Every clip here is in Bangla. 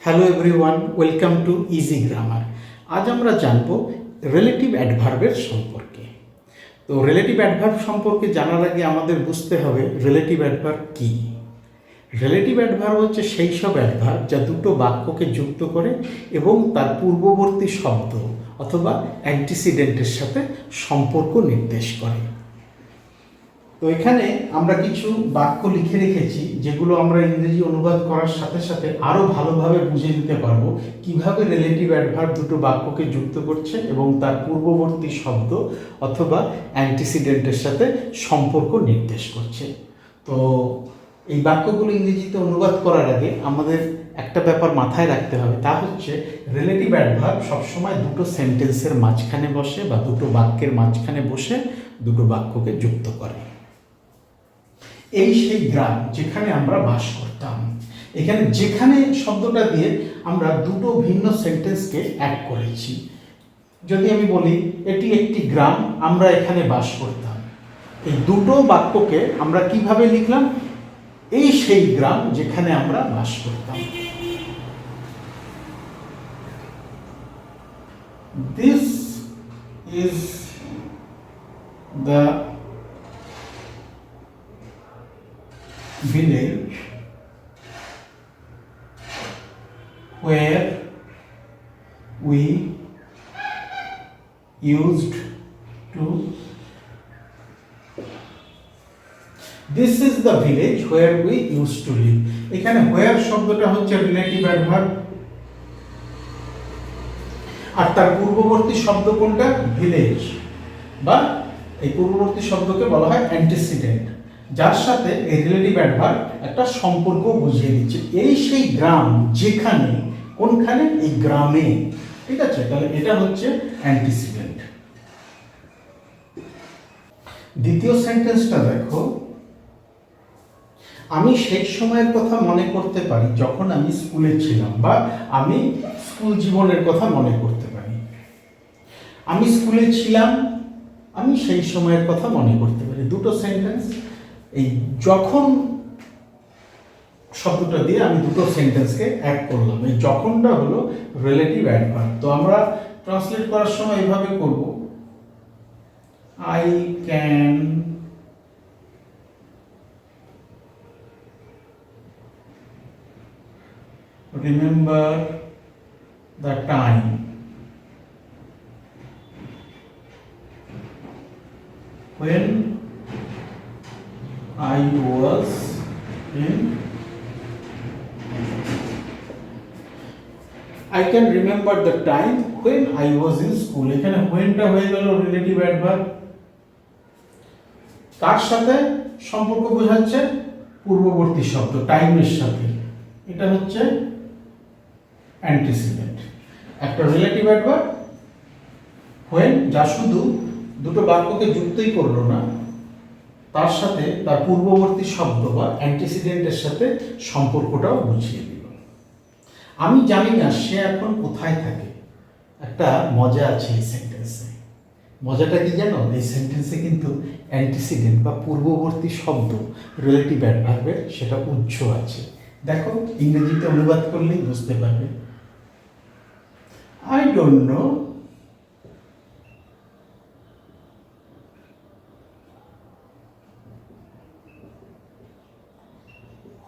Hello everyone, welcome to easy grammar. আজ আমরা জানব রিলেটিভ অ্যাডভার্বের সম্পর্কে। তো রিলেটিভ অ্যাডভার্ব সম্পর্কে জানার আগে আমাদের বুঝতে হবে রিলেটিভ অ্যাডভার্ব কী। রিলেটিভ অ্যাডভার্ব হচ্ছে সেই সব অ্যাডভার্ব যা দুটো বাক্যকে যুক্ত করে এবং তার পূর্ববর্তী শব্দ অথবা অ্যান্টিসিডেন্টের সাথে সম্পর্ক নির্দেশ করে। তো এখানে আমরা কিছু বাক্য লিখে রেখেছি যেগুলো আমরা ইংরেজি অনুবাদ করার সাথে সাথে আরও ভালোভাবে বুঝে নিতে পারবো কিভাবে রিলেটিভ অ্যাডভার্ব দুটো বাক্যকে যুক্ত করছে এবং তার পূর্ববর্তী শব্দ অথবা অ্যান্টিসিডেন্টের সাথে সম্পর্ক নির্দেশ করছে। তো এই বাক্যগুলো ইংরেজিতে অনুবাদ করার আগে আমাদের একটা ব্যাপার মাথায় রাখতে হবে, তা হচ্ছে রিলেটিভ অ্যাডভার্ব সবসময় দুটো সেন্টেন্সের মাঝখানে বসে বা দুটো বাক্যের মাঝখানে বসে দুটো বাক্যকে যুক্ত করে। এই সেই গ্রাম যেখানে আমরা বাস করতাম, এখানে যেখানে শব্দটা দিয়ে আমরা দুটো ভিন্ন সেন্টেন্সকে অ্যাড করেছি। যদি আমি বলি এটি একটি গ্রাম, আমরা এখানে বাস করতাম, এই দুটো বাক্যকে আমরা কিভাবে লিখলাম? এই সেই গ্রাম যেখানে আমরা বাস করতাম। This is the village where we used to This is the village where we used to live. এখানে where শব্দটা হচ্ছে রিলেটিভ অ্যাডভার্ব আর তার পূর্ববর্তী শব্দ কোনটা? ভিলেজ, বা এই পূর্ববর্তী শব্দকে বলা হয় অ্যান্টিসিডেন্ট, যার সাথে এই রিলেটিভ অ্যাডভার্ব একটা সম্পর্ক বুঝিয়ে দিচ্ছে। এই সেই গ্রাম যেখানে, কোনখানে? এই গ্রামে। ঠিক আছে, তাহলে এটা হচ্ছে অ্যান্টিসিডেন্ট। দ্বিতীয় সেন্টেন্সটা দেখো, আমি সেই সময়ের কথা মনে করতে পারি যখন আমি স্কুলে ছিলাম, বা আমি স্কুল জীবনের কথা মনে করতে পারি। আমি স্কুলে ছিলাম, আমি সেই সময়ের কথা মনে করতে পারি। দুটো সেন্টেন্স, এই যখন শব্দটা দিয়ে আমি দুটো সেন্টেন্সকে অ্যাড করলাম। এই যখনটা হলো রিলেটিভ অ্যাডভার্ব। তো আমরা ট্রান্সলেট করার সময় এভাবে করব, I can remember the time when I was in I can remember the time when I was in school. এখানে whenটা হয়ে গেল রিলেটিভ অ্যাডভার্ব, কার সাথে সম্পর্ক বোঝাচ্ছে? পূর্ববর্তী শব্দ টাইমের সাথে। এটা হচ্ছে অ্যান্টিসিডেন্ট। একটা রিলেটিভ অ্যাডভার্ব when, যা শুধু দুটো বাক্যকে যুক্তই করলো না, তার সাথে তার পূর্ববর্তী শব্দ বা অ্যান্টিসিডেন্টের সাথে সম্পর্কটাও বুঝিয়ে দিল। আমি জানি না সে এখন কোথায় থাকে। একটা মজা আছে এই সেন্টেন্সে। মজাটা কি জানো? এই সেন্টেন্সে কিন্তু অ্যান্টিসিডেন্ট বা পূর্ববর্তী শব্দ রিলেটিভ অ্যাডভার্বের সেটা উচ্চ আছে। দেখো, ইংরেজিতে অনুবাদ করলেই বুঝতে পারবে। I don't know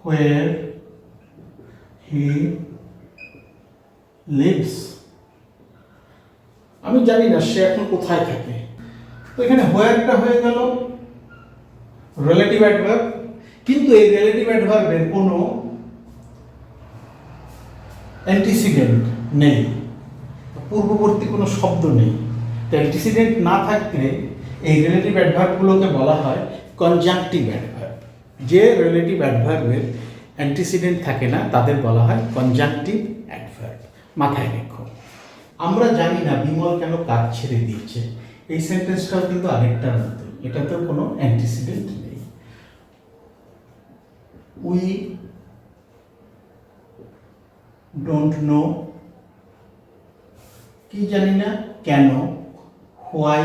where he lives. আমি জানি না সে এখন কোথায় থাকে। তো এখানে হোয়ারটা হয়ে গেল রিলেটিভ অ্যাডভার্ব, কিন্তু এই রিলেটিভ অ্যাডভার্বের কোনো অ্যান্টিসিডেন্ট নেই, পূর্ববর্তী কোনো শব্দ নেই। অ্যান্টিসিডেন্ট না থাকলে এই রিলেটিভ অ্যাডভার্বগুলোকে বলা হয় কনজাংটিভ অ্যাডভার্ব। যে রিলেটিভ অ্যাডভার্বের অ্যান্টিসিডেন্ট থাকে না তাদের বলা হয় কনজাংটিভ অ্যাডভার্ব। মাথায় রেখো। আমরা জানি না বিমল কেন কাজ ছেড়ে দিয়েছে। এই সেন্টেন্সটাও কিন্তু আরেকটার মতো, এটাতেও কোনো অ্যান্টিসিডেন্ট নেই। উই ডোন্ট নো, কি জানি না, কেন? Why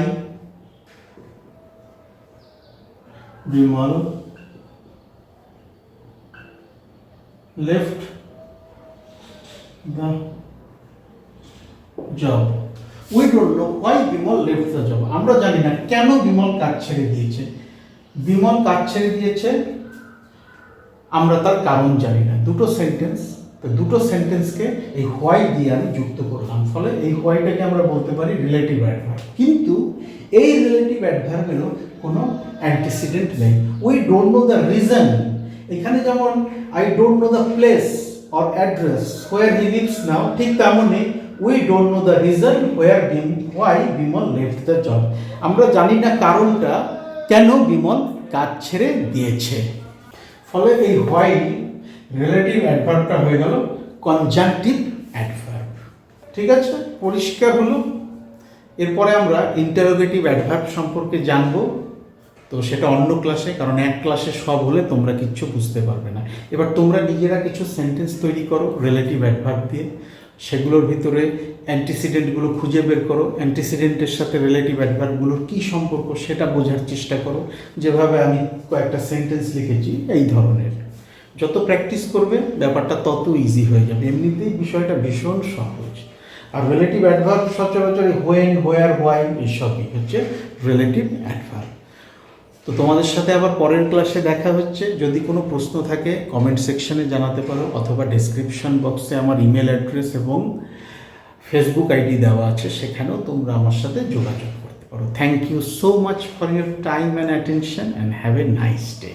Bimal left the job. We don't know why Bimal left the job. আমরা জানি না কেন বিমল কাজ ছেড়ে দিয়েছে। বিমল কাজ ছেড়ে দিয়েছে, আমরা তার কারণ জানি না। দুটো সেন্টেন্স, তো দুটো সেন্টেন্সকে এই হোয়াই দিয়ে আমি যুক্ত করলাম, ফলে এই হোয়াইটাকে আমরা বলতে পারি রিলেটিভ অ্যাডভার্ব। কিন্তু এই রিলেটিভ অ্যাডভার্বেরও কোনো অ্যান্টিসিডেন্ট নেই। We don't know the reason, এখানে যেমন I don't know the place or address where he lives now, ঠিক তেমনই we don't know the reason why Bimal left the job. আমরা জানি না কারণটা কেন বিমল কাজ ছেড়ে দিয়েছে, ফলে এই হোয়াই রিলেটিভ অ্যাডভার্বটা হয়ে গেল কনজাংটিভ অ্যাডভার্ব। ঠিক আছে, পরিষ্কার হলো। এরপরে আমরা ইন্টারোগেটিভ অ্যাডভার্ব সম্পর্কে জানবো, তো সেটা অন্য ক্লাসে, কারণ এক ক্লাসে সব হলে তোমরা কিচ্ছু বুঝতে পারবে না। এবার তোমরা নিজেরা কিছু সেন্টেন্স তৈরি করো রিলেটিভ অ্যাডভার্ব দিয়ে, সেগুলোর ভিতরে অ্যান্টিসিডেন্টগুলো খুঁজে বের করো, অ্যান্টিসিডেন্টের সাথে রিলেটিভ অ্যাডভার্বগুলোর কী সম্পর্ক সেটা বোঝার চেষ্টা করো। যেভাবে আমি কয়েকটা সেন্টেন্স লিখেছি এই ধরনের, যত প্র্যাকটিস করবে ব্যাপারটা তত ইজি হয়ে যাবে। এমনিতেই বিষয়টা ভীষণ সহজ। আর রিলেটিভ অ্যাডভার্ব সচরাচর হোয়েন, হোয়ার, হোয়াই এসবই হচ্ছে রিলেটিভ অ্যাডভার্ব। তো তোমাদের সাথে আবার পরের ক্লাসে দেখা হচ্ছে। যদি কোনো প্রশ্ন থাকে কমেন্ট সেকশনে জানাতে পারো, অথবা ডেসক্রিপশন বক্সে আমার ইমেল অ্যাড্রেস এবং ফেসবুক আইডি দেওয়া আছে, সেখানেও তোমরা আমার সাথে যোগাযোগ করতে পারো। Thank you so much for your time and attention and have a nice day.